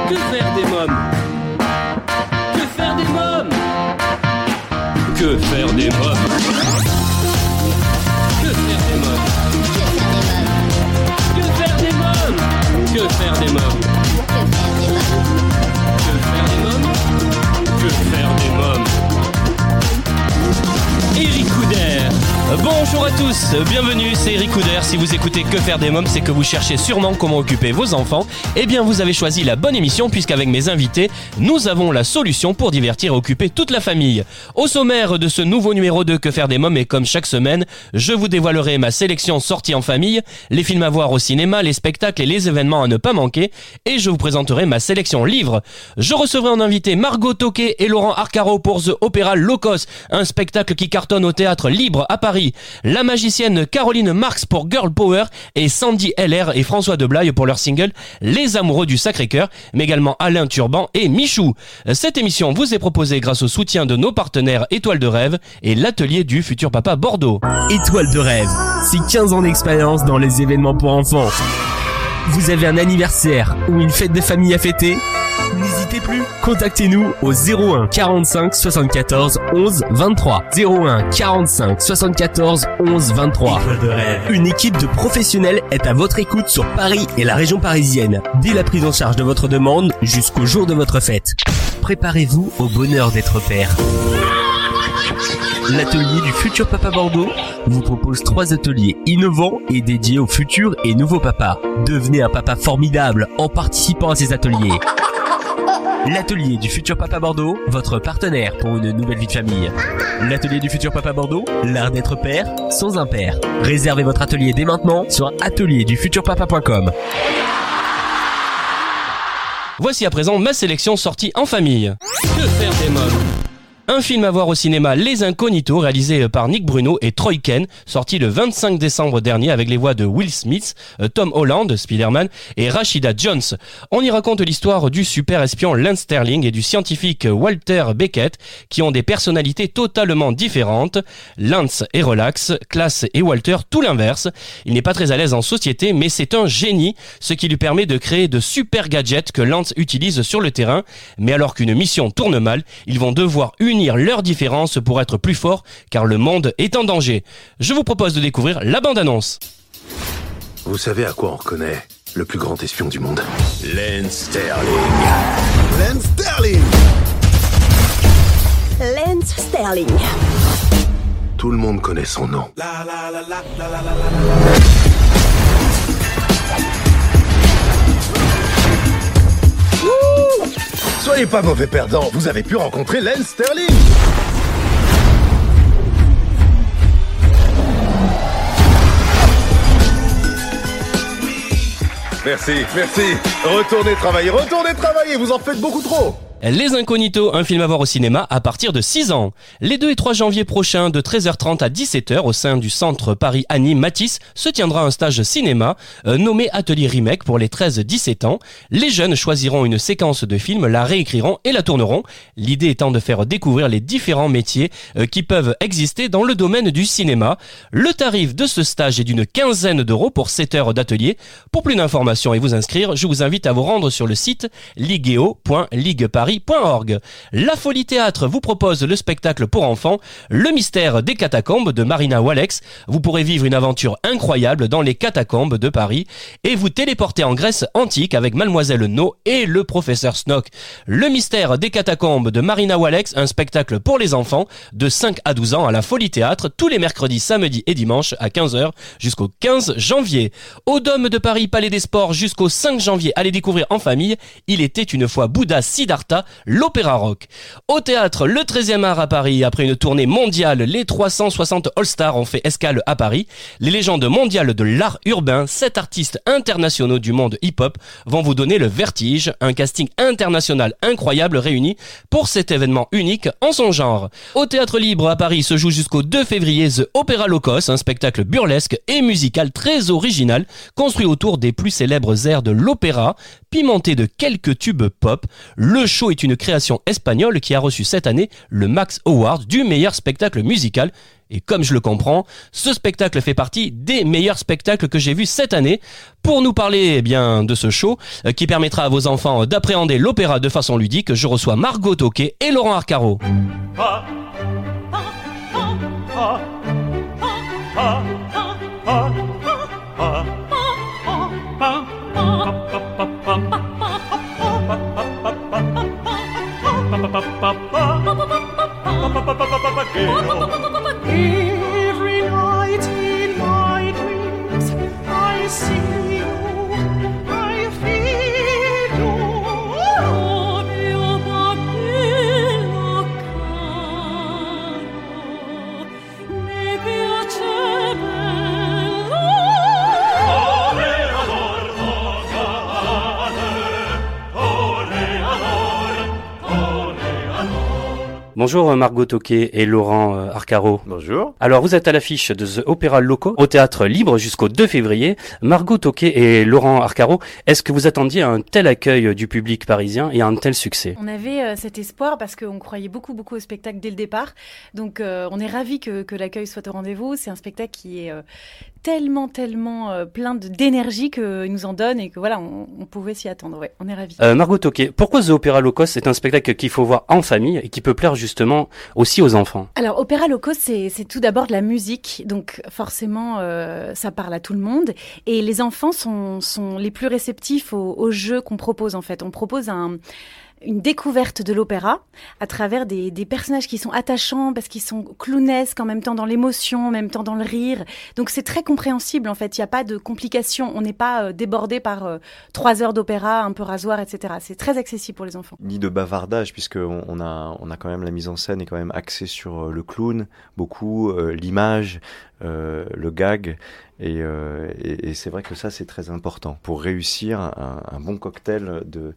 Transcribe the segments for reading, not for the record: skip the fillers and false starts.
Que faire des mômes? Que faire des mômes? Que faire des mômes? Que faire des mômes? Que faire des mômes? Que faire des mômes? Que faire des mômes? Que faire des mômes? Eric Couder. Bonjour à tous, bienvenue, c'est Eric Couder. Si vous écoutez Que faire des mômes, c'est que vous cherchez sûrement comment occuper vos enfants. Eh bien, vous avez choisi la bonne émission puisqu'avec mes invités, nous avons la solution pour divertir et occuper toute la famille. Au sommaire de ce nouveau numéro de Que faire des mômes, et comme chaque semaine, je vous dévoilerai ma sélection sortie en famille, les films à voir au cinéma, les spectacles et les événements à ne pas manquer, et je vous présenterai ma sélection livre. Je recevrai en invité Margot Toquet et Laurent Arcaro pour The Opéra Locos, un spectacle qui cartonne au théâtre Libre à Paris. La magicienne Caroline Marx pour Girl Power et Sandy LR et François Deblaye pour leur single Les Amoureux du Sacré-Cœur, mais également Alain Turban et Michou. Cette émission vous est proposée grâce au soutien de nos partenaires Étoile de Rêve et l'atelier du futur papa Bordeaux. Étoile de Rêve, c'est 15 ans d'expérience dans les événements pour enfants. Vous avez un anniversaire ou une fête de famille à fêter ? N'hésitez plus, contactez-nous au 01 45 74 11 23. 01 45 74 11 23. Une équipe de professionnels est à votre écoute sur Paris et la région parisienne, dès la prise en charge de votre demande jusqu'au jour de votre fête. Préparez-vous au bonheur d'être père. L'atelier du futur papa Bordeaux vous propose 3 ateliers innovants et dédiés aux futurs et nouveaux papas. Devenez un papa formidable en participant à ces ateliers. L'atelier du futur papa Bordeaux, votre partenaire pour une nouvelle vie de famille. L'atelier du futur papa Bordeaux, l'art d'être père sans un père. Réservez votre atelier dès maintenant sur atelierdufuturpapa.com. Voici à présent ma sélection sortie en famille. Que faire des mômes? Un film à voir au cinéma, Les Incognitos, réalisé par Nick Bruno et Troy Ken, sorti le 25 décembre dernier avec les voix de Will Smith, Tom Holland, Spider-Man, et Rashida Jones. On y raconte l'histoire du super espion Lance Sterling et du scientifique Walter Beckett, qui ont des personnalités totalement différentes. Lance est relax, classe, et Walter tout l'inverse. Il n'est pas très à l'aise en société, mais c'est un génie, ce qui lui permet de créer de super gadgets que Lance utilise sur le terrain. Mais alors qu'une mission tourne mal, ils vont devoir unir leurs différences pour être plus forts, car le monde est en danger. Je vous propose de découvrir la bande-annonce. Vous savez à quoi on reconnaît le plus grand espion du monde? Lance Sterling. Lance Sterling. Lance Sterling. Tout le monde connaît son nom. Soyez pas mauvais perdant, vous avez pu rencontrer Lance Sterling. Merci. Retournez travailler, vous en faites beaucoup trop. Les Incognitos, un film à voir au cinéma à partir de 6 ans. Les 2 et 3 janvier prochains, de 13h30 à 17h, au sein du centre Paris Anime Matisse, se tiendra un stage cinéma nommé Atelier Remake pour les 13-17 ans. Les jeunes choisiront une séquence de film, la réécriront et la tourneront. L'idée étant de faire découvrir les différents métiers qui peuvent exister dans le domaine du cinéma. Le tarif de ce stage est d'une 15aine d'euros pour 7 heures d'atelier. Pour plus d'informations et vous inscrire, je vous invite à vous rendre sur le site ligeo.ligparis.org. La Folie Théâtre vous propose le spectacle pour enfants Le Mystère des Catacombes de Marina Walex. Vous pourrez vivre une aventure incroyable dans les catacombes de Paris et vous téléporter en Grèce antique avec Mademoiselle No et le professeur Snock. Le Mystère des Catacombes de Marina Walex, un spectacle pour les enfants de 5 à 12 ans à la Folie Théâtre tous les mercredis, samedis et dimanches à 15h jusqu'au 15 janvier. Au Dôme de Paris, Palais des Sports jusqu'au 5 janvier. Allez découvrir en famille Il était une fois Bouddha Siddhartha, l'opéra rock. Au théâtre, le 13e art à Paris. Après une tournée mondiale, les 360 All-Stars ont fait escale à Paris. Les légendes mondiales de l'art urbain, 7 artistes internationaux du monde hip-hop vont vous donner le vertige. Un casting international incroyable réuni pour cet événement unique en son genre. Au Théâtre Libre à Paris se joue jusqu'au 2 février The Opéra Locos, un spectacle burlesque et musical très original, construit autour des plus célèbres airs de l'opéra, pimenté de quelques tubes pop. Le show Encanto est une création espagnole qui a reçu cette année le Max Award du meilleur spectacle musical. Et comme je le comprends, ce spectacle fait partie des meilleurs spectacles que j'ai vus cette année. Pour nous parler de ce show qui permettra à vos enfants d'appréhender l'opéra de façon ludique, je reçois Margot Toquet et Laurent Arcaro. Every night in my dreams I see you, I feel you. Bonjour Margot Toquet et Laurent Arcaro. Bonjour. Alors vous êtes à l'affiche de The Opéra Loco au Théâtre Libre jusqu'au 2 février. Margot Toquet et Laurent Arcaro, est-ce que vous attendiez à un tel accueil du public parisien et à un tel succès ? On avait cet espoir parce qu'on croyait beaucoup au spectacle dès le départ. Donc on est ravis que l'accueil soit au rendez-vous. C'est un spectacle qui est tellement plein d'énergie qu'il nous en donne et que voilà, on pouvait s'y attendre. Ouais, on est ravis. Margot Toquet, pourquoi The Opéra Loco c'est un spectacle qu'il faut voir en famille et qui peut plaire justement aussi aux enfants? Alors Opéra Loco c'est tout d'abord de la musique, donc forcément ça parle à tout le monde et les enfants sont les plus réceptifs aux jeux qu'on propose en fait. On propose une découverte de l'opéra à travers des personnages qui sont attachants parce qu'ils sont clownesques en même temps dans l'émotion, en même temps dans le rire. Donc c'est très compréhensible en fait, il n'y a pas de complications, on n'est pas débordé par 3 heures d'opéra, un peu rasoir, etc. C'est très accessible pour les enfants. Ni de bavardage puisqu'on a quand même la mise en scène est quand même axée sur le clown, beaucoup l'image, le gag. Et c'est vrai que ça c'est très important pour réussir un bon cocktail de.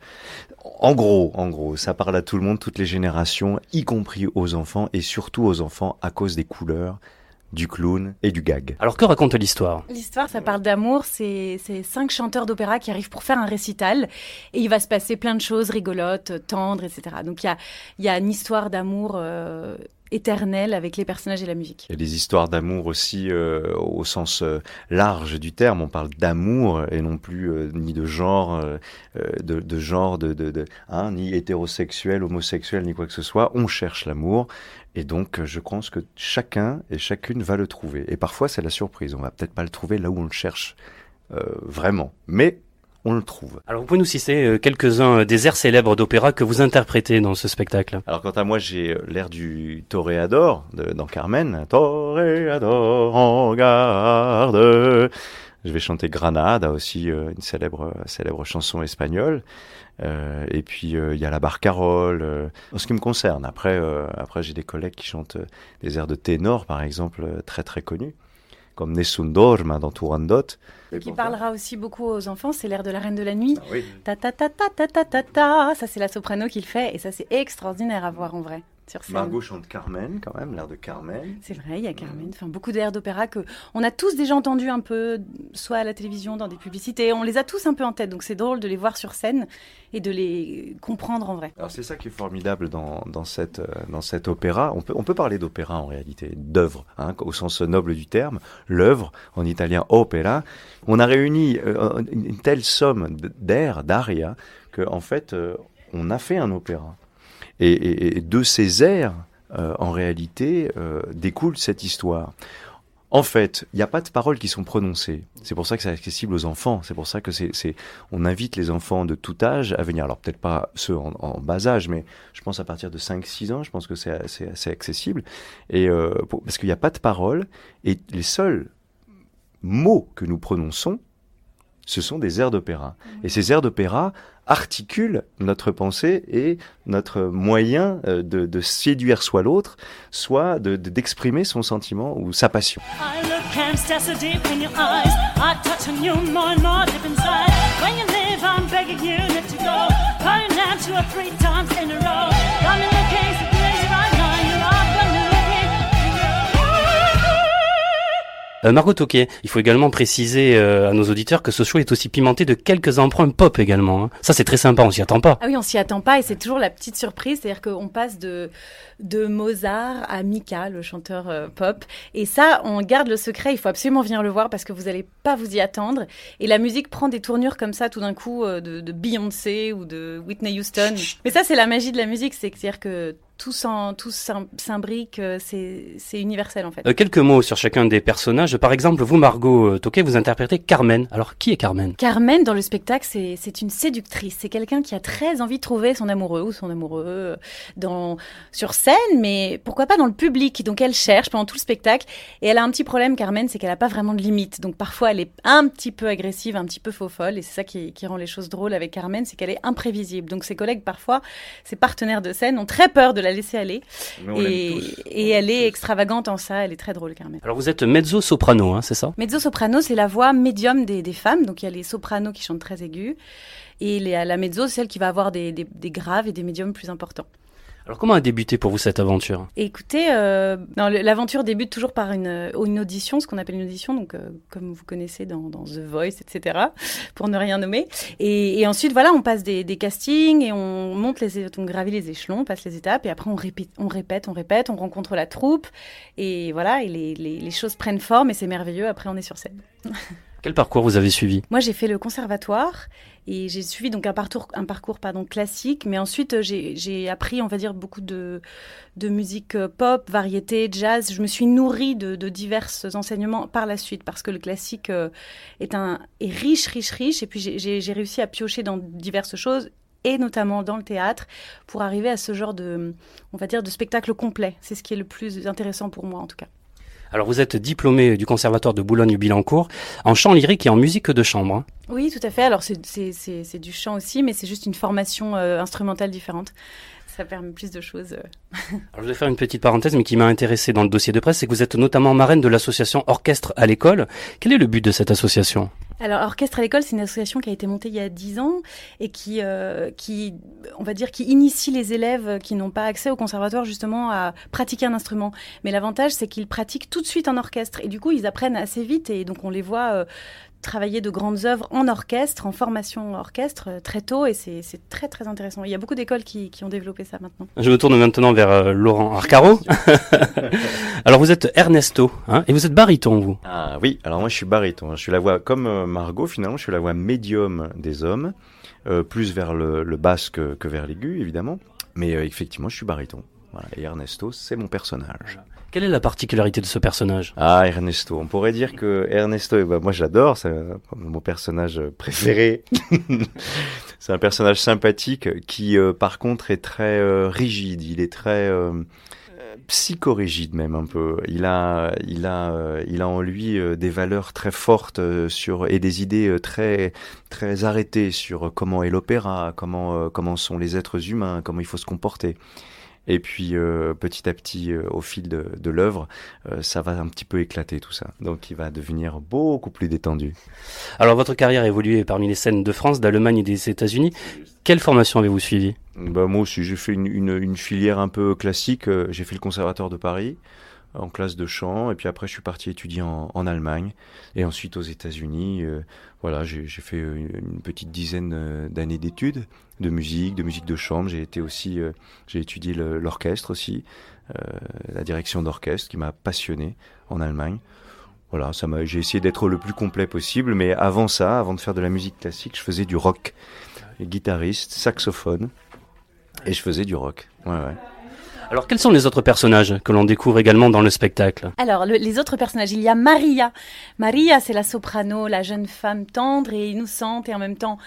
En gros, ça parle à tout le monde, toutes les générations, y compris aux enfants et surtout aux enfants à cause des couleurs, du clown et du gag. Alors que raconte l'histoire ? L'histoire, ça parle d'amour, c'est 5 chanteurs d'opéra qui arrivent pour faire un récital et il va se passer plein de choses rigolotes, tendres, etc. Donc il y a une histoire d'amour éternelle avec les personnages et la musique. Il y a des histoires d'amour aussi au sens large du terme. On parle d'amour et non plus ni de genre, ni hétérosexuel, homosexuel, ni quoi que ce soit. On cherche l'amour. Et donc, je pense que chacun et chacune va le trouver. Et parfois, c'est la surprise. On va peut-être pas le trouver là où on le cherche vraiment. Mais on le trouve. Alors, vous pouvez nous citer quelques-uns des airs célèbres d'opéra que vous interprétez dans ce spectacle ? Alors, quant à moi, j'ai l'air du Toréador dans Carmen. Toréador en garde. Je vais chanter Granada aussi, une célèbre chanson espagnole. Et puis il y a la barcarolle. En ce qui me concerne, après j'ai des collègues qui chantent des airs de ténor, par exemple, très très connus, comme Nessun Dorma dans Turandot. Qui parlera aussi beaucoup aux enfants, c'est l'air de la Reine de la Nuit. Ah oui. Ta ta ta ta ta ta ta ta. Ça c'est la soprano qui le fait et ça c'est extraordinaire à voir en vrai. Sur scène. Margot chante Carmen quand même, l'air de Carmen. C'est vrai, il y a Carmen, enfin beaucoup d'airs d'opéra que on a tous déjà entendus un peu, soit à la télévision, dans des publicités, on les a tous un peu en tête, donc c'est drôle de les voir sur scène et de les comprendre en vrai. Alors c'est ça qui est formidable dans cet opéra. On peut parler d'opéra en réalité, d'œuvre, au sens noble du terme, l'œuvre, en italien opera. On a réuni une telle somme d'airs, d'aria, qu'en fait on a fait un opéra. Et de ces airs, en réalité, découle cette histoire. En fait, il n'y a pas de paroles qui sont prononcées. C'est pour ça que c'est accessible aux enfants. C'est pour ça que on invite les enfants de tout âge à venir. Alors peut-être pas ceux en bas âge, mais je pense à partir de 5-6 ans, je pense que c'est assez accessible. Et parce qu'il n'y a pas de paroles, et les seuls mots que nous prononçons, ce sont des airs d'opéra. Et ces airs d'opéra articulent notre pensée et notre moyen de séduire soit l'autre, soit d'exprimer son sentiment ou sa passion. I look and stare so deep in your eyes. I touch on you more and more deep inside. When you leave, I'm begging you not to go. Calling out 2 or 3 times in a row. Got me looking so crazy right now. You're up and looking. Margot Toquet, il faut également préciser à nos auditeurs que ce show est aussi pimenté de quelques emprunts pop également. Hein. Ça, c'est très sympa, on s'y attend pas. Ah oui, on s'y attend pas et c'est toujours la petite surprise, c'est-à-dire qu'on passe de Mozart à Mika, le chanteur pop. Et ça, on garde le secret, il faut absolument venir le voir parce que vous n'allez pas vous y attendre. Et la musique prend des tournures comme ça tout d'un coup de Beyoncé ou de Whitney Houston. Mais ça, c'est la magie de la musique, c'est-à-dire que tout s'imbrique, c'est universel en fait. Quelques mots sur chacun des personnages. Par exemple, vous, Margot Toquet, vous interprétez Carmen. Alors, qui est Carmen ? Carmen, dans le spectacle, c'est une séductrice. C'est quelqu'un qui a très envie de trouver son amoureux ou son amoureux sur scène, mais pourquoi pas dans le public. Donc, elle cherche pendant tout le spectacle. Et elle a un petit problème, Carmen, c'est qu'elle n'a pas vraiment de limite. Donc, parfois, elle est un petit peu agressive, un petit peu faux-folle. Et c'est ça qui rend les choses drôles avec Carmen, c'est qu'elle est imprévisible. Donc, ses collègues, parfois, ses partenaires de scène, ont très peur de la laisser aller. Et elle est extravagante en ça, elle est très drôle, Carmen. Alors vous êtes mezzo-soprano, hein, c'est ça ? Mezzo-soprano, c'est la voix médium des femmes. Donc il y a les sopranos qui chantent très aigus. Et la mezzo, c'est celle qui va avoir des graves et des médiums plus importants. Alors comment a débuté pour vous cette aventure ? Écoutez, l'aventure débute toujours par une audition, ce qu'on appelle une audition, donc comme vous connaissez dans The Voice, etc., pour ne rien nommer. Et ensuite, voilà, on passe des castings et on gravit les échelons, on passe les étapes et après on répète, on rencontre la troupe et voilà, et les choses prennent forme et c'est merveilleux. Après, on est sur scène. Quel parcours vous avez suivi ? Moi, j'ai fait le conservatoire et j'ai suivi donc un parcours classique, mais ensuite j'ai appris, on va dire, beaucoup de musique pop, variété, jazz. Je me suis nourrie de divers enseignements par la suite parce que le classique est riche, et puis j'ai réussi à piocher dans diverses choses et notamment dans le théâtre pour arriver à ce genre de spectacle complet. C'est ce qui est le plus intéressant pour moi en tout cas. Alors vous êtes diplômé du conservatoire de Boulogne-Billancourt en chant lyrique et en musique de chambre. Hein. Oui, tout à fait. Alors c'est du chant aussi, mais c'est juste une formation instrumentale différente. Ça permet plus de choses. Alors je vais faire une petite parenthèse, mais qui m'a intéressé dans le dossier de presse, c'est que vous êtes notamment marraine de l'association Orchestre à l'école. Quel est le but de cette association ? Alors, Orchestre à l'école, c'est une association qui a été montée il y a 10 ans et qui initie les élèves qui n'ont pas accès au conservatoire justement à pratiquer un instrument. Mais l'avantage, c'est qu'ils pratiquent tout de suite en orchestre et du coup, ils apprennent assez vite et donc on les voit travailler de grandes œuvres en orchestre, en formation orchestre très tôt et c'est très très intéressant. Il y a beaucoup d'écoles qui ont développé ça maintenant. Je me tourne maintenant vers Laurent Arcaro. Alors vous êtes Ernesto hein, et vous êtes baryton vous. Ah oui, alors moi je suis baryton. Je suis la voix comme Margot finalement, je suis la voix médium des hommes, plus vers le basse que vers l'aigu évidemment. Mais effectivement je suis baryton. Voilà. Et Ernesto c'est mon personnage. Quelle est la particularité de ce personnage ? Ah, Ernesto. On pourrait dire que Ernesto, moi j'adore, c'est mon personnage préféré. C'est un personnage sympathique qui, par contre, est très rigide. Il est très psychorigide même un peu. Il a en lui des valeurs très fortes et des idées très très arrêtées sur comment est l'opéra, comment sont les êtres humains, comment il faut se comporter. Et puis petit à petit, au fil de l'œuvre, ça va un petit peu éclater tout ça. Donc il va devenir beaucoup plus détendu. Alors votre carrière a évolué parmi les scènes de France, d'Allemagne et des États-Unis. Quelle formation avez-vous suivi ? Moi aussi, j'ai fait une filière un peu classique. J'ai fait le Conservatoire de Paris en classe de chant. Et puis après, je suis parti étudier en Allemagne. Et ensuite aux États-Unis. Voilà, j'ai fait une petite dizaine d'années d'études de musique de chambre. J'ai étudié l'orchestre aussi, la direction d'orchestre qui m'a passionné en Allemagne. Voilà, j'ai essayé d'être le plus complet possible, mais avant de faire de la musique classique, je faisais du rock. Guitariste, saxophone, et je faisais du rock. Ouais. Alors, quels sont les autres personnages que l'on découvre également dans le spectacle ? Alors, les autres personnages, il y a Maria. Maria, c'est la soprano, la jeune femme tendre et innocente et en même temps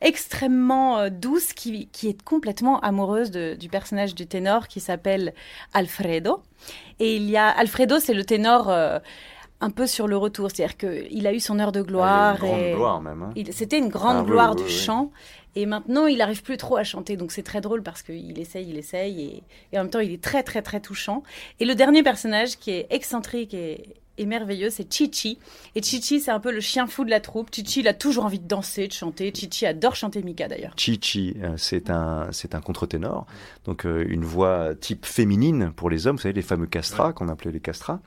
extrêmement douce qui est complètement amoureuse du personnage du ténor qui s'appelle Alfredo. Et il y a Alfredo, c'est le ténor un peu sur le retour, c'est-à-dire qu'il a eu son heure de gloire. Une grande gloire même. Hein. C'était une grande gloire du chant. Et maintenant, il n'arrive plus trop à chanter. Donc, c'est très drôle parce qu'il essaye. Et en même temps, il est très, très, très touchant. Et le dernier personnage qui est excentrique et merveilleux, c'est Chichi. Et Chichi, c'est un peu le chien fou de la troupe. Chichi, il a toujours envie de danser, de chanter. Chichi adore chanter Mika, d'ailleurs. Chichi, c'est un contre-ténor. Donc, une voix type féminine pour les hommes. Vous savez, les fameux castrats qu'on appelait les castrats.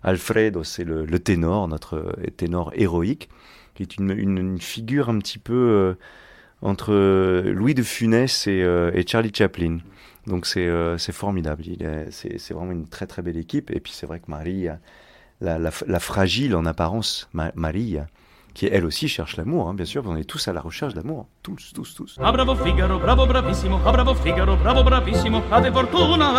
Alfredo, c'est le ténor, notre ténor héroïque, qui est une figure un petit peu entre Louis de Funès et Charlie Chaplin. Donc c'est formidable. C'est vraiment une très très belle équipe. Et puis c'est vrai que Marie, la fragile en apparence, Marie, qui elle aussi cherche l'amour, hein, bien sûr, on est tous à la recherche d'amour, tous. Ah bravo Figaro, bravo bravissimo, ah bravo Figaro, bravo bravissimo, a te fortuna,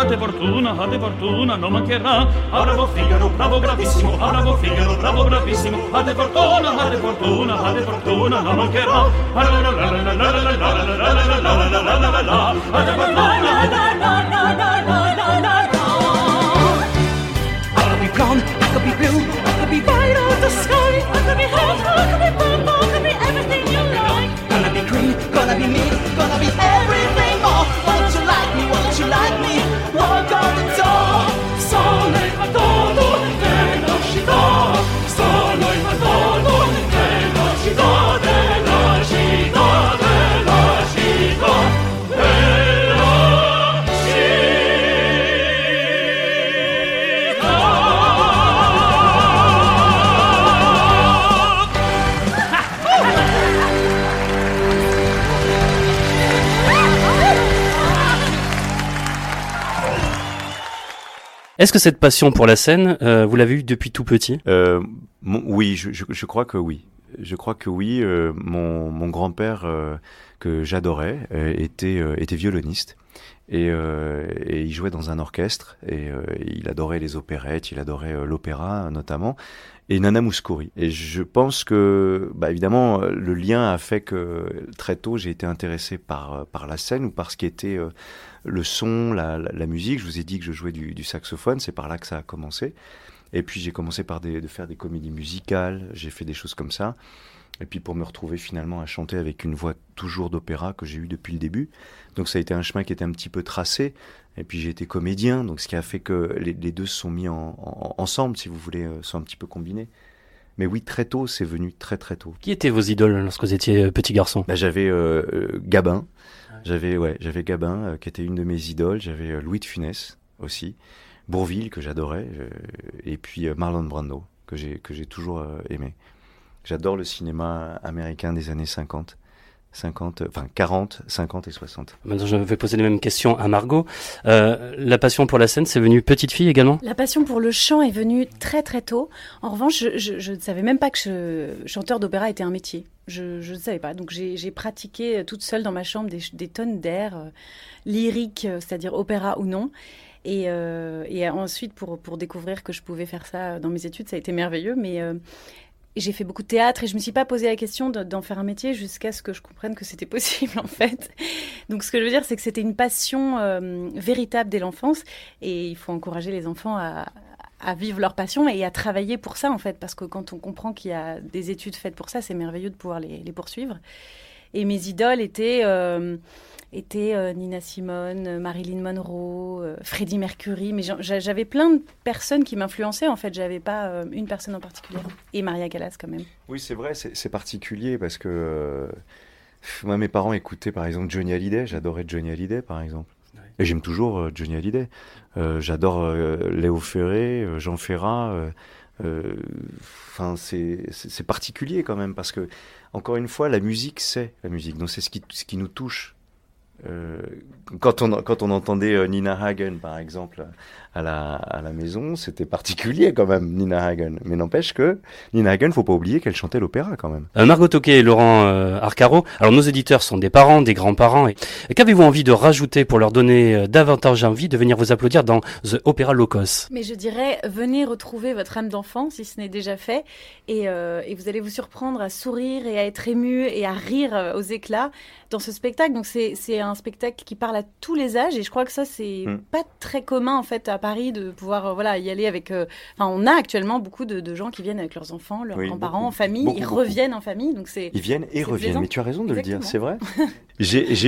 non mancherà. Ah bravo Figaro, bravo bravissimo, ah bravo Figaro, bravo bravissimo, a te fortuna, non mancherà. Allora la la la la la la la la la la la, a te fortuna, I'll be brown, I could be blue, I could be right out the sky, I could be hot, I could be purple, I could be everything you like. Gonna be green, gonna be me, gonna be everything more. Won't you like me, won't you like me? Walk out the door. Sono il fatto, dello scito. Sono il fatto, dello scito, dello scito, dello scito, dello scito. Est-ce que cette passion pour la scène, vous l'avez eue depuis tout petit ? Oui, je crois que oui. Je crois que oui. Mon grand-père, que j'adorais, était violoniste. Et il jouait dans un orchestre. Et il adorait les opérettes, il adorait l'opéra notamment. Et Nana Mouskouri. Et je pense que, évidemment, le lien a fait que très tôt, j'ai été intéressé par la scène ou par ce qui était le son, la musique. Je vous ai dit que je jouais du saxophone, c'est par là que ça a commencé. Et puis j'ai commencé par de faire des comédies musicales, j'ai fait des choses comme ça. Et puis pour me retrouver finalement à chanter avec une voix toujours d'opéra que j'ai eue depuis le début. Donc ça a été un chemin qui était un petit peu tracé. Et puis j'ai été comédien, donc ce qui a fait que les deux se sont mis ensemble, si vous voulez, sont un petit peu combinés. Mais oui, très tôt, c'est venu très très tôt. Qui étaient vos idoles lorsque vous étiez petit garçon ? J'avais Gabin, j'avais Gabin qui était une de mes idoles, j'avais Louis de Funès aussi, Bourvil que j'adorais, et puis Marlon Brando que j'ai toujours aimé. J'adore le cinéma américain des années 40, 40, 50 et 60. Maintenant, je vais poser les mêmes questions à Margot. La passion pour la scène, c'est venu petite fille également ? La passion pour le chant est venue très très tôt. En revanche, je ne savais même pas que chanteur d'opéra était un métier. Je ne savais pas. Donc j'ai pratiqué toute seule dans ma chambre des tonnes d'airs lyriques, c'est-à-dire opéra ou non. Et ensuite, pour découvrir que je pouvais faire ça dans mes études, ça a été merveilleux. Mais j'ai fait beaucoup de théâtre et je me suis pas posé la question d'en faire un métier jusqu'à ce que je comprenne que c'était possible en fait. Donc ce que je veux dire, c'est que c'était une passion véritable dès l'enfance et il faut encourager les enfants à vivre leur passion et à travailler pour ça en fait, parce que quand on comprend qu'il y a des études faites pour ça, c'est merveilleux de pouvoir les poursuivre. Et mes idoles étaient Nina Simone, Marilyn Monroe, Freddie Mercury, mais j'avais plein de personnes qui m'influençaient en fait, j'avais pas une personne en particulier. Et Maria Callas quand même. Oui, c'est vrai, c'est particulier parce que moi mes parents écoutaient par exemple Johnny Hallyday, j'adorais Johnny Hallyday par exemple. Et j'aime toujours Johnny Hallyday. J'adore Léo Ferré, Jean Ferrat. C'est particulier quand même parce que encore une fois, la musique, c'est la musique. Donc c'est ce qui nous touche. Quand on entendait Nina Hagen par exemple à la maison, c'était particulier quand même, Nina Hagen. Mais n'empêche que Nina Hagen, faut pas oublier qu'elle chantait l'opéra quand même. Margot Toquet et Laurent Arcaro, alors nos éditeurs sont des parents, des grands-parents. Et qu'avez-vous envie de rajouter pour leur donner davantage envie de venir vous applaudir dans The Opera Locos ? Mais je dirais, venez retrouver votre âme d'enfant si ce n'est déjà fait et vous allez vous surprendre à sourire et à être ému et à rire aux éclats dans ce spectacle. Donc c'est un spectacle qui parle à tous les âges et je crois que ça c'est pas très commun en fait à Paris de pouvoir y aller avec on a actuellement beaucoup de gens qui viennent avec leurs enfants, leurs grands-parents en famille, ils reviennent en famille, donc ils viennent et reviennent plaisant. Mais tu as raison de Exactement. le dire, c'est vrai.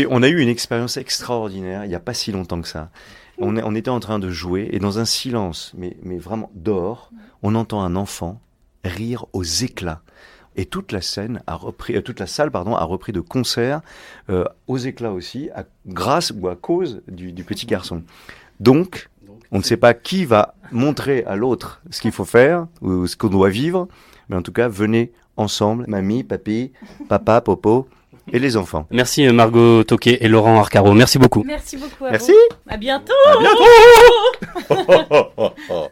On a eu une expérience extraordinaire il y a pas si longtemps que ça. On était en train de jouer et dans un silence mais vraiment dehors, on entend un enfant rire aux éclats. Et toute la salle a repris de concert aux éclats aussi, grâce ou à cause du petit garçon. Donc, On ne sait pas qui va montrer à l'autre ce qu'il faut faire ou ce qu'on doit vivre, mais en tout cas, venez ensemble, mamie, papy, papa, popo et les enfants. Merci Margot Toquet et Laurent Arcaro. Merci beaucoup. Merci beaucoup à Merci. vous. À bientôt.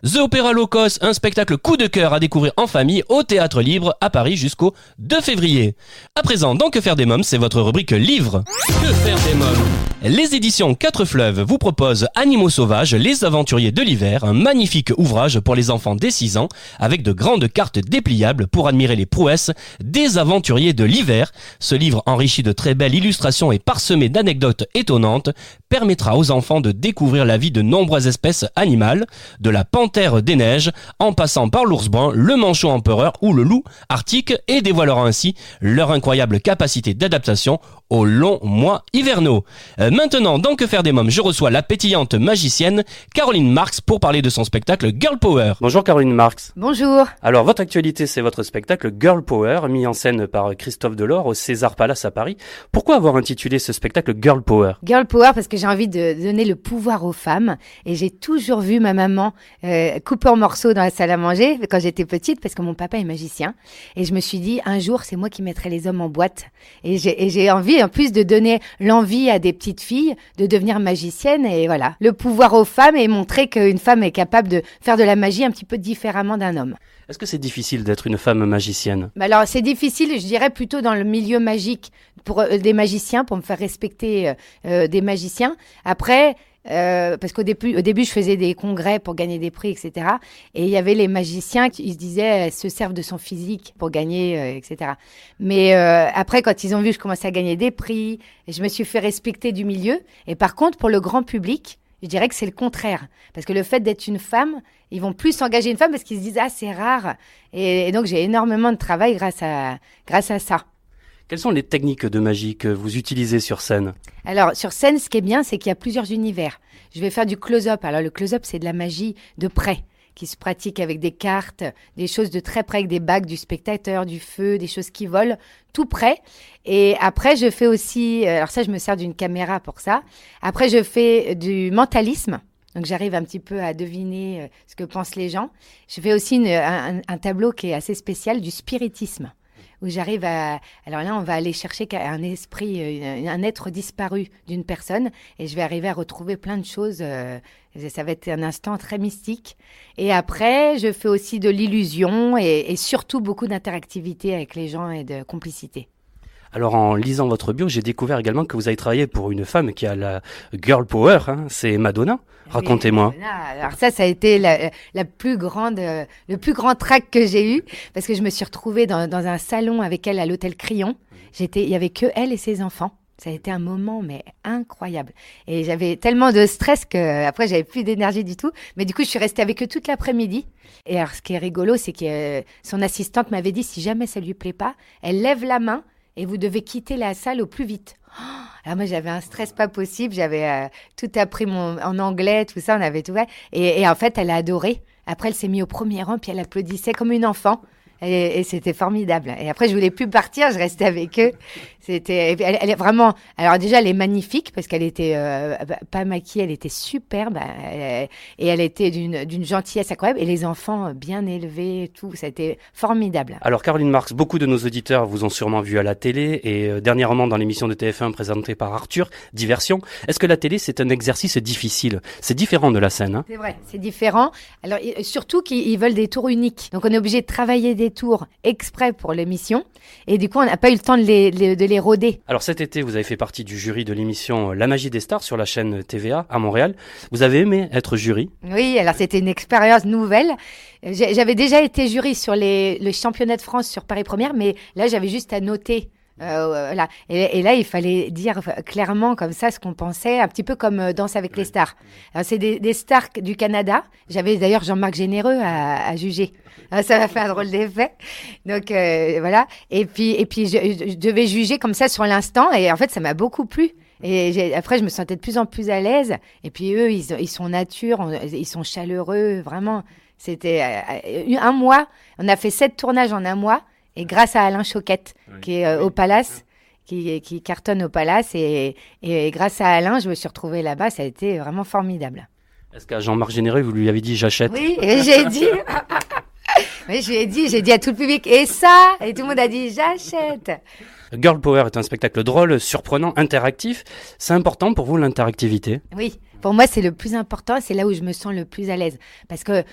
The Opéra Locos, un spectacle coup de cœur à découvrir en famille au Théâtre Libre à Paris jusqu'au 2 février. À présent, dans Que faire des mômes, c'est votre rubrique livre. Que faire des mômes? Les éditions 4 Fleuves vous proposent Animaux sauvages, les aventuriers de l'hiver, un magnifique ouvrage pour les enfants dès 6 ans avec de grandes cartes dépliables pour admirer les prouesses des aventuriers de l'hiver. Ce livre enrichi de très belles illustrations et parsemé d'anecdotes étonnantes permettra aux enfants de découvrir la vie de nombreuses espèces animales, de la panthère des neiges en passant par l'ours brun, le manchot empereur ou le loup arctique et dévoilera ainsi leur incroyable capacité d'adaptation aux longs mois hivernaux. Maintenant, dans Que faire des mômes, je reçois la pétillante magicienne Caroline Marx pour parler de son spectacle Girl Power. Bonjour Caroline Marx. Bonjour. Alors votre actualité, c'est votre spectacle Girl Power, mis en scène par Christophe Delors au César Palace à Paris. Pourquoi avoir intitulé ce spectacle Girl Power? Girl Power parce que j'ai envie de donner le pouvoir aux femmes et j'ai toujours vu ma maman couper en morceaux dans la salle à manger quand j'étais petite parce que mon papa est magicien et je me suis dit un jour c'est moi qui mettrai les hommes en boîte et j'ai envie en plus de donner l'envie à des petites filles de devenir magiciennes et voilà, le pouvoir aux femmes et montrer qu'une femme est capable de faire de la magie un petit peu différemment d'un homme. Est-ce que c'est difficile d'être une femme magicienne? Alors c'est difficile, je dirais plutôt dans le milieu magique pour des magiciens, pour me faire respecter des magiciens. Après, parce qu'au début, je faisais des congrès pour gagner des prix, etc. Et il y avait les magiciens qui se disaient se servent de son physique pour gagner, etc. Mais après, quand ils ont vu que je commençais à gagner des prix, je me suis fait respecter du milieu. Et par contre, pour le grand public, je dirais que c'est le contraire. Parce que le fait d'être une femme, ils vont plus s'engager une femme parce qu'ils se disent « Ah, c'est rare ». Et donc, j'ai énormément de travail grâce à ça. Quelles sont les techniques de magie que vous utilisez sur scène? Alors, sur scène, ce qui est bien, c'est qu'il y a plusieurs univers. Je vais faire du close-up. Alors, le close-up, c'est de la magie de près, qui se pratique avec des cartes, des choses de très près, avec des bagues du spectateur, du feu, des choses qui volent, tout près. Et après, je fais aussi... Alors ça, je me sers d'une caméra pour ça. Après, je fais du mentalisme. Donc, j'arrive un petit peu à deviner ce que pensent les gens. Je fais aussi un tableau qui est assez spécial, du spiritisme, où j'arrive à... Alors là, on va aller chercher un esprit, un être disparu d'une personne, et je vais arriver à retrouver plein de choses. Ça va être un instant très mystique. Et après, je fais aussi de l'illusion, et surtout beaucoup d'interactivité avec les gens et de complicité. Alors en lisant votre bio, j'ai découvert également que vous avez travaillé pour une femme qui a la girl power, hein, c'est Madonna. Racontez-moi. Oui, alors ça a été la plus grande, le plus grand trac que j'ai eu, parce que je me suis retrouvée dans un salon avec elle à l'hôtel Crillon. Il y avait que elle et ses enfants. Ça a été un moment mais incroyable. Et j'avais tellement de stress que après j'avais plus d'énergie du tout. Mais du coup, je suis restée avec eux toute l'après-midi. Et alors, ce qui est rigolo, c'est que son assistante m'avait dit si jamais ça lui plaît pas, elle lève la main et vous devez quitter la salle au plus vite. Alors moi, j'avais un stress pas possible. J'avais tout appris en anglais, tout ça. On avait tout fait. Et en fait, elle a adoré. Après, elle s'est mise au premier rang, puis elle applaudissait comme une enfant. Et c'était formidable. Et après, je voulais plus partir, je restais avec eux. Elle est vraiment... Alors déjà, elle est magnifique parce qu'elle était pas maquillée, elle était superbe. Et elle était d'une gentillesse incroyable. Et les enfants bien élevés, tout. Ça a été formidable. Alors, Caroline Marx, beaucoup de nos auditeurs vous ont sûrement vu à la télé et dernièrement dans l'émission de TF1 présentée par Arthur, Diversion. Est-ce que la télé, c'est un exercice difficile? C'est différent de la scène, hein? C'est vrai, c'est différent. Alors, surtout qu'ils veulent des tours uniques. Donc, on est obligé de travailler des tours exprès pour l'émission. Et du coup, on n'a pas eu le temps de les rôder. Alors cet été, vous avez fait partie du jury de l'émission La Magie des Stars sur la chaîne TVA à Montréal. Vous avez aimé être jury? Oui, alors c'était une expérience nouvelle. J'avais déjà été jury sur le championnat de France sur Paris Première, mais là, j'avais juste à noter. Voilà. Et là, il fallait dire clairement comme ça ce qu'on pensait, un petit peu comme Danse avec les stars. Alors, c'est des stars du Canada. J'avais d'ailleurs Jean-Marc Généreux à juger. Alors, ça m'a fait un drôle d'effet. Donc voilà. Et puis je devais juger comme ça sur l'instant. Et en fait, ça m'a beaucoup plu. Et après, je me sentais de plus en plus à l'aise. Et puis eux, ils sont nature, ils sont chaleureux, vraiment. C'était un mois. On a fait 7 tournages en un mois. Et grâce à Alain Choquette, qui est au Palace, qui cartonne au Palace. Et grâce à Alain, je me suis retrouvée là-bas. Ça a été vraiment formidable. Est-ce qu'à Jean-Marc Généreux, vous lui avez dit j'achète? Oui, et j'ai dit... Oui, j'ai dit à tout le public, et ça? Et tout le monde a dit, j'achète. Girl Power est un spectacle drôle, surprenant, interactif. C'est important pour vous l'interactivité? Oui, pour moi c'est le plus important, c'est là où je me sens le plus à l'aise. Parce que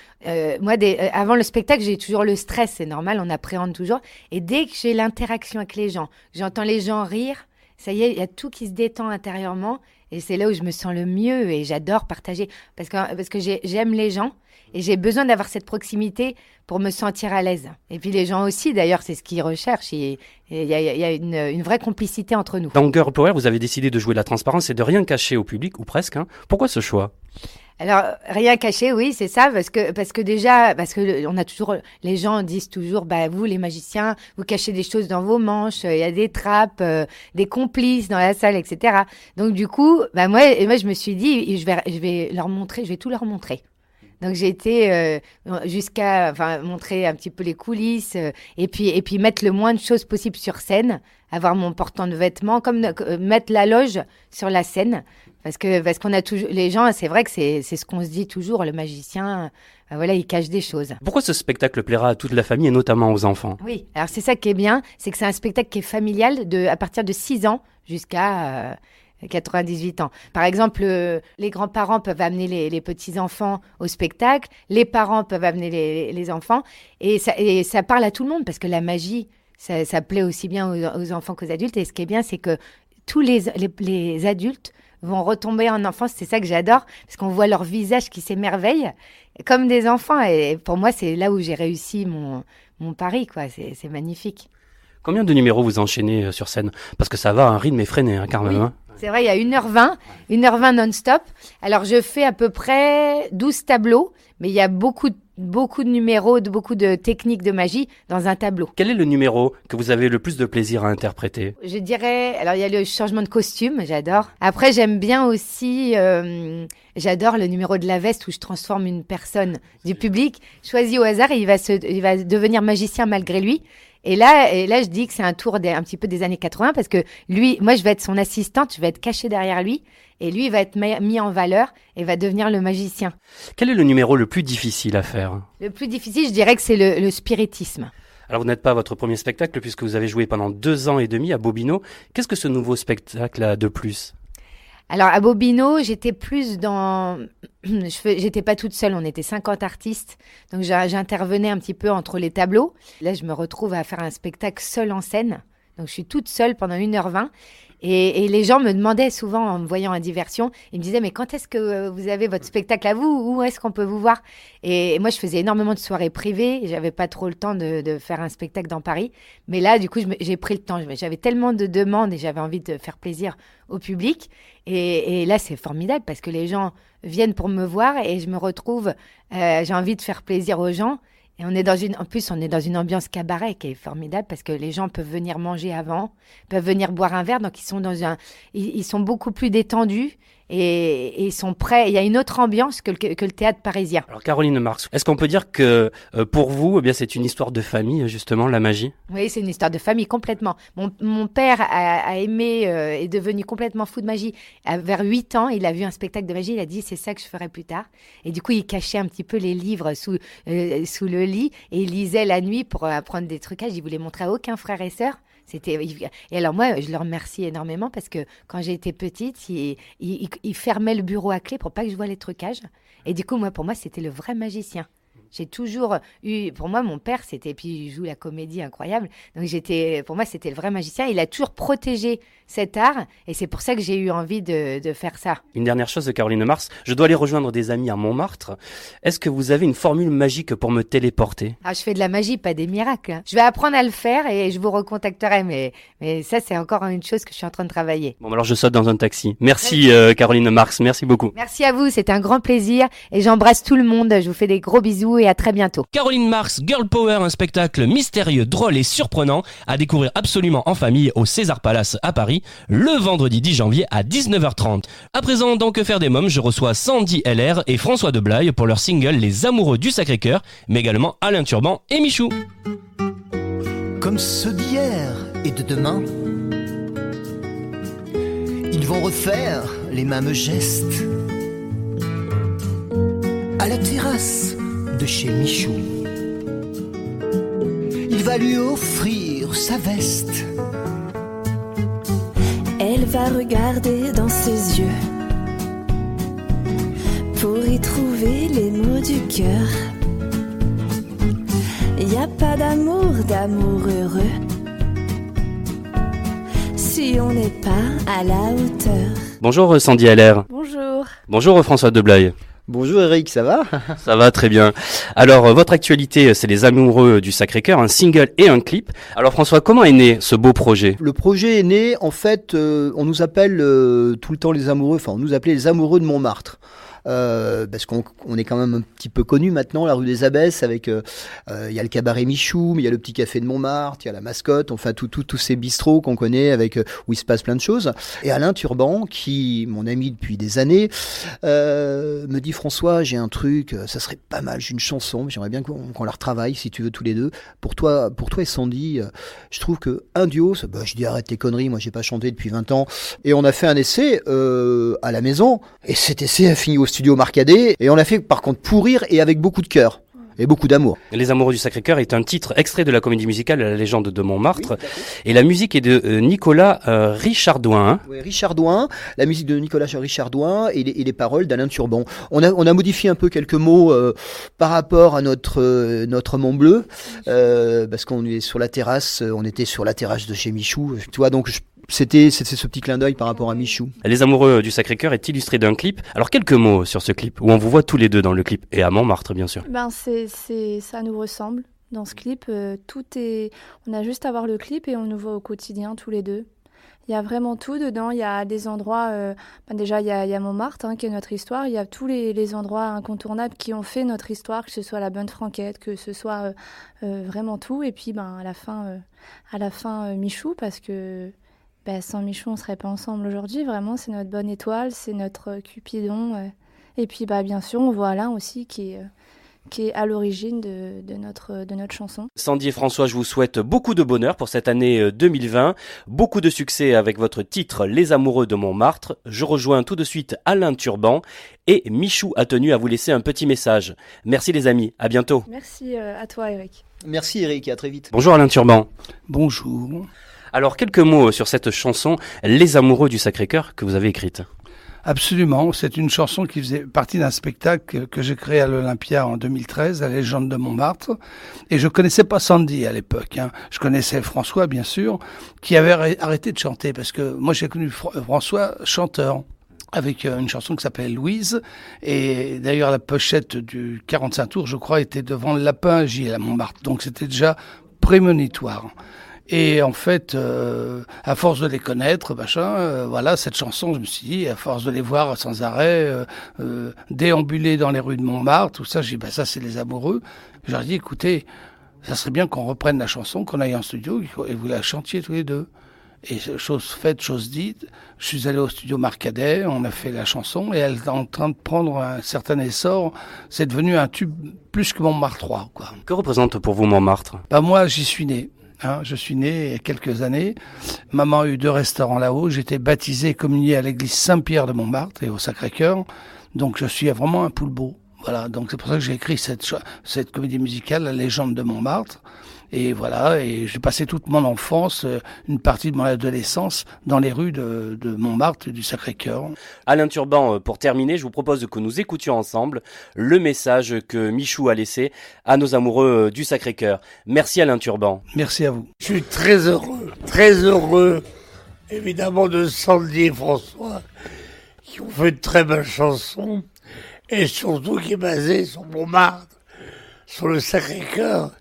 moi, avant le spectacle, j'ai toujours le stress, c'est normal, on appréhende toujours. Et dès que j'ai l'interaction avec les gens, j'entends les gens rire, ça y est, il y a tout qui se détend intérieurement. Et c'est là où je me sens le mieux et j'adore partager. Parce que j'aime les gens et j'ai besoin d'avoir cette proximité pour me sentir à l'aise. Et puis les gens aussi, d'ailleurs, c'est ce qu'ils recherchent. Il y a une vraie complicité entre nous. Dans Girl Power, vous avez décidé de jouer la transparence et de rien cacher au public, ou presque. Pourquoi ce choix? Alors, rien caché, oui, c'est ça, parce que on a toujours, les gens disent toujours, vous, les magiciens, vous cachez des choses dans vos manches, il y a des trappes, des complices dans la salle, etc. Donc, du coup, moi, je me suis dit, je vais leur montrer, je vais tout leur montrer. Donc, j'ai été jusqu'à montrer un petit peu les coulisses et puis mettre le moins de choses possible sur scène, avoir mon portant de vêtements, comme mettre la loge sur la scène. Parce qu'on a toujours les gens, c'est vrai que c'est ce qu'on se dit toujours, le magicien, il cache des choses. Pourquoi ce spectacle plaira à toute la famille et notamment aux enfants? Oui, alors c'est ça qui est bien, c'est que c'est un spectacle qui est familial à partir de 6 ans jusqu'à 98 ans. Par exemple, les grands-parents peuvent amener les petits-enfants au spectacle, les parents peuvent amener les enfants, et ça parle à tout le monde, parce que la magie, ça plaît aussi bien aux enfants qu'aux adultes, et ce qui est bien, c'est que tous les adultes vont retomber en enfance. C'est ça que j'adore, parce qu'on voit leur visage qui s'émerveille comme des enfants. Et pour moi, c'est là où j'ai réussi mon pari, quoi. C'est magnifique. Combien de numéros vous enchaînez sur scène? Parce que ça va à un rythme effréné, quand même. Oui. C'est vrai, il y a 1h20 non-stop. Alors, je fais à peu près 12 tableaux, mais il y a beaucoup de numéros, beaucoup de techniques de magie dans un tableau. Quel est le numéro que vous avez le plus de plaisir à interpréter? Je dirais, alors il y a le changement de costume, j'adore. Après, j'aime bien aussi, j'adore le numéro de la veste où je transforme une personne du public, choisi au hasard, et il va devenir magicien malgré lui. Et là, je dis que c'est un tour un petit peu des années 80, parce que lui, moi, je vais être son assistante, je vais être cachée derrière lui, et lui, il va être mis en valeur et va devenir le magicien. Quel est le numéro le plus difficile à faire? Le plus difficile, je dirais que c'est le spiritisme. Alors, vous n'êtes pas à votre premier spectacle, puisque vous avez joué pendant 2 ans et demi à Bobino. Qu'est-ce que ce nouveau spectacle a de plus? Alors, à Bobino, j'étais plus j'étais pas toute seule, on était 50 artistes, donc j'intervenais un petit peu entre les tableaux. Là, je me retrouve à faire un spectacle seule en scène, donc je suis toute seule pendant 1h20. Et les gens me demandaient souvent, en me voyant à Diversion, ils me disaient, mais quand est-ce que vous avez votre spectacle à vous? Où est-ce qu'on peut vous voir? Et moi, je faisais énormément de soirées privées, et j'avais pas trop le temps de faire un spectacle dans Paris. Mais là, du coup, j'ai pris le temps. J'avais tellement de demandes et j'avais envie de faire plaisir au public. Et là, c'est formidable, parce que les gens viennent pour me voir et je me retrouve, j'ai envie de faire plaisir aux gens. Et on est dans une ambiance cabaret qui est formidable, parce que les gens peuvent venir manger avant, peuvent venir boire un verre, donc ils sont beaucoup plus détendus et ils sont prêts. Il y a une autre ambiance que le théâtre parisien. Alors, Caroline Marx, est-ce qu'on peut dire que pour vous, c'est une histoire de famille, justement, la magie? Oui, c'est une histoire de famille complètement. Mon père a aimé, est devenu complètement fou de magie. Vers 8 ans, il a vu un spectacle de magie, il a dit c'est ça que je ferai plus tard. Et du coup, il cachait un petit peu les livres sous le lit et il lisait la nuit pour apprendre des trucages. Il voulait montrer à aucun frère et sœur. Et alors moi, je le remercie énormément, parce que quand j'étais petite, il fermait le bureau à clé pour pas que je voie les trucages. Et du coup, pour moi, c'était le vrai magicien. J'ai toujours eu, pour moi, mon père, puis il joue la comédie incroyable. Donc pour moi, c'était le vrai magicien. Il a toujours protégé cet art, et c'est pour ça que j'ai eu envie de faire ça. Une dernière chose, Caroline Marx, je dois aller rejoindre des amis à Montmartre. Est-ce que vous avez une formule magique pour me téléporter? Je fais de la magie, pas des miracles. Je vais apprendre à le faire et je vous recontacterai, mais ça, c'est encore une chose que je suis en train de travailler. Bon, alors je saute dans un taxi. Merci Caroline Marx, merci beaucoup. Merci à vous, c'était un grand plaisir, et j'embrasse tout le monde. Je vous fais des gros bisous et à très bientôt. Caroline Marx, Girl Power, un spectacle mystérieux, drôle et surprenant à découvrir absolument en famille au César Palace à Paris, le vendredi 10 janvier à 19h30. À présent, dans Que faire des mômes, je reçois Sandy LR et François Deblaye pour leur single Les Amoureux du Sacré-Cœur, mais également Alain Turban et Michou. Comme ceux d'hier et de demain, ils vont refaire les mêmes gestes. à la terrasse de chez Michou. Il va lui offrir sa veste. Elle va regarder dans ses yeux pour y trouver les mots du cœur. Y a pas d'amour heureux si on n'est pas à la hauteur. Bonjour Sandy Allaire. Bonjour. Bonjour François Deblaye. Bonjour Eric, ça va? Ça va très bien. Alors, votre actualité, c'est Les Amoureux du Sacré-Cœur, un single et un clip. Alors François, comment est né ce beau projet? Le projet est né, en fait, on nous appelle tout le temps les amoureux, enfin on nous appelait les amoureux de Montmartre. Parce qu'on est quand même un petit peu connu maintenant, la rue des Abbesses, avec il y a le cabaret Michou, mais il y a le petit café de Montmartre, il y a la Mascotte, enfin tous ces bistrots qu'on connaît avec où il se passe plein de choses. Et Alain Turban, qui mon ami depuis des années, me dit François, j'ai un truc, ça serait pas mal, j'ai une chanson, mais j'aimerais bien qu'on la retravaille si tu veux tous les deux. Pour toi et Sandy, je trouve que un duo, je dis arrête tes conneries, moi j'ai pas chanté depuis 20 ans. Et on a fait un essai à la maison, et cet essai a fini au studio Marcadet, et on l'a fait par contre pour rire et avec beaucoup de cœur et beaucoup d'amour. Les Amoureux du Sacré-Cœur est un titre extrait de la comédie musicale La Légende de Montmartre, et la musique est de Nicolas Richardouin. Hein. Oui, Richardouin, la musique de Nicolas Richardouin et les paroles d'Alain Turban. On a modifié un peu quelques mots par rapport à notre Mont Bleu, parce qu'on est sur la terrasse, on était sur la terrasse de chez Michou, tu vois, donc c'était ce petit clin d'œil par rapport à Michou. Les Amoureux du Sacré-Cœur est illustré d'un clip. Alors quelques mots sur ce clip, où on vous voit tous les deux dans le clip, et à Montmartre bien sûr. Ça nous ressemble dans ce clip. On a juste à voir le clip et on nous voit au quotidien tous les deux. Il y a vraiment tout dedans. Il y a des endroits, déjà il y a Montmartre qui est notre histoire. Il y a tous les endroits incontournables qui ont fait notre histoire, que ce soit la Bonne Franquette, que ce soit vraiment tout. Et puis à la fin Michou, parce que sans Michou on serait pas ensemble aujourd'hui. Vraiment c'est notre bonne étoile, c'est notre Cupidon. Et puis bien sûr on voit Alain aussi qui est à l'origine de notre chanson. Sandy et François, je vous souhaite beaucoup de bonheur pour cette année 2020, beaucoup de succès avec votre titre Les Amoureux de Montmartre. Je rejoins tout de suite Alain Turban et Michou a tenu à vous laisser un petit message. Merci les amis, à bientôt. Merci à toi Eric. Merci Eric, et à très vite. Bonjour Alain Turban. Bonjour. Alors quelques mots sur cette chanson Les Amoureux du Sacré-Cœur que vous avez écrite. Absolument, c'est une chanson qui faisait partie d'un spectacle que j'ai créé à l'Olympia en 2013, La Légende de Montmartre. Et je connaissais pas Sandy à l'époque. Je connaissais François, bien sûr, qui avait arrêté de chanter. Parce que moi, j'ai connu François chanteur, avec une chanson qui s'appelait Louise. Et d'ailleurs, la pochette du 45 tours, je crois, était devant le Lapin Agile à Montmartre. Donc c'était déjà prémonitoire. Et en fait, à force de les connaître, voilà, cette chanson, je me suis dit, à force de les voir sans arrêt, déambuler dans les rues de Montmartre, tout ça, j'ai dit, ça, c'est les amoureux. Je leur ai dit, écoutez, ça serait bien qu'on reprenne la chanson, qu'on aille en studio et vous la chantiez tous les deux. Et chose faite, chose dite, je suis allé au studio Marcadet, on a fait la chanson et elle est en train de prendre un certain essor. C'est devenu un tube plus que Montmartre 3, quoi. Que représente pour vous Montmartre ? Moi, j'y suis né. Je suis né il y a quelques années. Maman a eu 2 restaurants là-haut. J'étais baptisé et communié à l'église Saint-Pierre de Montmartre et au Sacré-Cœur. Donc je suis vraiment un poulbeau. Voilà. Donc c'est pour ça que j'ai écrit cette comédie musicale, La Légende de Montmartre. Et voilà. Et j'ai passé toute mon enfance, une partie de mon adolescence, dans les rues de Montmartre et du Sacré-Cœur. Alain Turban, pour terminer, je vous propose que nous écoutions ensemble le message que Michou a laissé à nos amoureux du Sacré-Cœur. Merci Alain Turban. Merci à vous. Je suis très heureux, évidemment, de Sandy et François, qui ont fait de très belles chansons, et surtout qui est basée sur Montmartre, sur le Sacré-Cœur.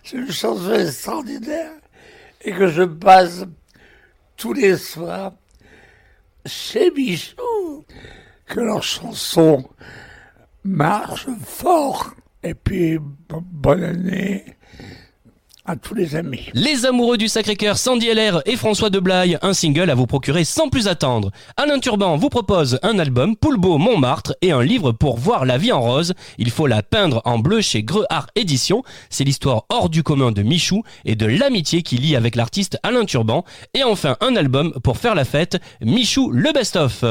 C'est une chanson extraordinaire et que je passe tous les soirs chez Michou. Que leur chanson marche fort. Et puis, bonne année à tous les amis. Les amoureux du Sacré-Cœur, Sandy LR et François Deblaye, un single à vous procurer sans plus attendre. Alain Turban vous propose un album Poulbeau Montmartre et un livre pour voir la vie en rose. Il faut la peindre en bleu chez Greux Art Édition. C'est l'histoire hors du commun de Michou et de l'amitié qui lie avec l'artiste Alain Turban. Et enfin un album pour faire la fête, Michou le best-of.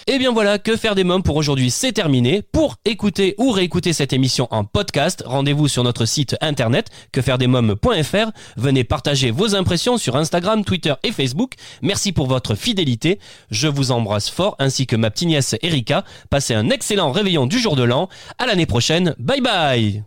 Et bien voilà, Que faire des mômes pour aujourd'hui, c'est terminé. Pour écouter ou réécouter cette émission en podcast, rendez-vous sur notre site internet quefairedesmômes.fr. Venez partager vos impressions sur Instagram, Twitter et Facebook. Merci pour votre fidélité. Je vous embrasse fort ainsi que ma petite nièce Erika. Passez un excellent réveillon du jour de l'an. À l'année prochaine. Bye bye.